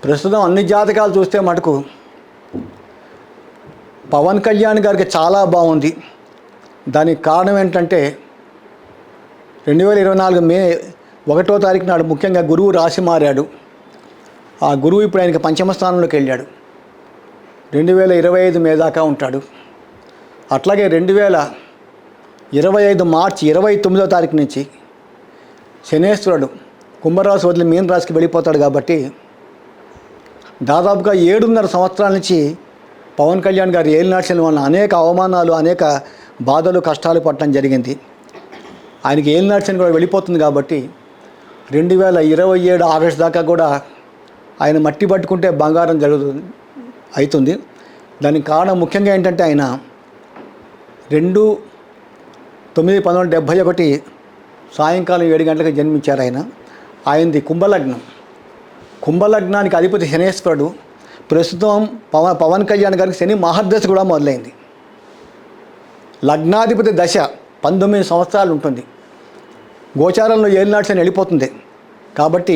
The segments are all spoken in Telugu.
ప్రస్తుతం అన్ని జాతకాలు చూస్తే మటుకు పవన్ కళ్యాణ్ గారికి చాలా బాగుంది. దానికి కారణం ఏంటంటే 2024 మే 1వ తారీఖు నాడు ముఖ్యంగా గురువు రాశి మారాడు. ఆ గురువు ఇప్పుడు ఆయనకి పంచమ స్థానంలోకి వెళ్ళాడు. 2025 మే దాకా ఉంటాడు. అట్లాగే 2025 మార్చి 29వ తారీఖు నుంచి శనేశ్వరుడు కుంభరాశి వదిలి మీన రాశికి వెళ్ళిపోతాడు. కాబట్టి దాదాపుగా 7.5 సంవత్సరాల నుంచి పవన్ కళ్యాణ్ గారు ఏలినాటి శని వలన అనేక అవమానాలు, అనేక బాధలు, కష్టాలు పడటం జరిగింది. ఆయనకి ఏలినాటి శని కూడా వెళ్ళిపోతుంది. కాబట్టి 2027 ఆగస్టు దాకా కూడా ఆయన మట్టి పట్టుకుంటే బంగారం అవుతుంది. దానికి కారణం ముఖ్యంగా ఏంటంటే ఆయన 2/9/1971 సాయంకాలం 7 గంటలకు జన్మించారు. ఆయనది కుంభలగ్నం. కుంభలగ్నానికి అధిపతి శనేశ్వరుడు. ప్రస్తుతం పవన్ కళ్యాణ్ గారికి శని మహర్దశ కూడా మొదలైంది. లగ్నాధిపతి దశ 19 సంవత్సరాలు ఉంటుంది. గోచారంలో ఏలినాటి శని వెళ్ళిపోతుంది. కాబట్టి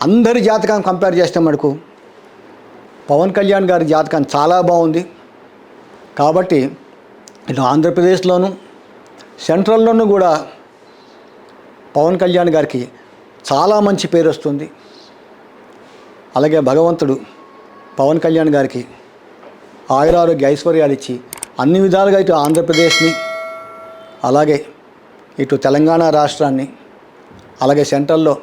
అందరి జాతకాన్ని కంపేర్ చేస్తే మనకు పవన్ కళ్యాణ్ గారి జాతకం చాలా బాగుంది. కాబట్టి ఇటు ఆంధ్రప్రదేశ్లోను, సెంట్రల్లోనూ కూడా పవన్ కళ్యాణ్ గారికి చాలా మంచి పేరు వస్తుంది. అలాగే భగవంతుడు పవన్ కళ్యాణ్ గారికి ఆయురారోగ్య ఐశ్వర్యాలు ఇచ్చి అన్ని విధాలుగా ఇటు ఆంధ్రప్రదేశ్ని, అలాగే ఇటు తెలంగాణ రాష్ట్రాన్ని, అలాగే సెంట్రల్లో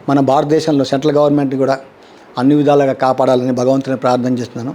మన భారతదేశంలో సెంట్రల్ గవర్నమెంట్ కూడా అన్ని విధాలుగా కాపాడాలని భగవంతుని ప్రార్థన చేస్తున్నాను.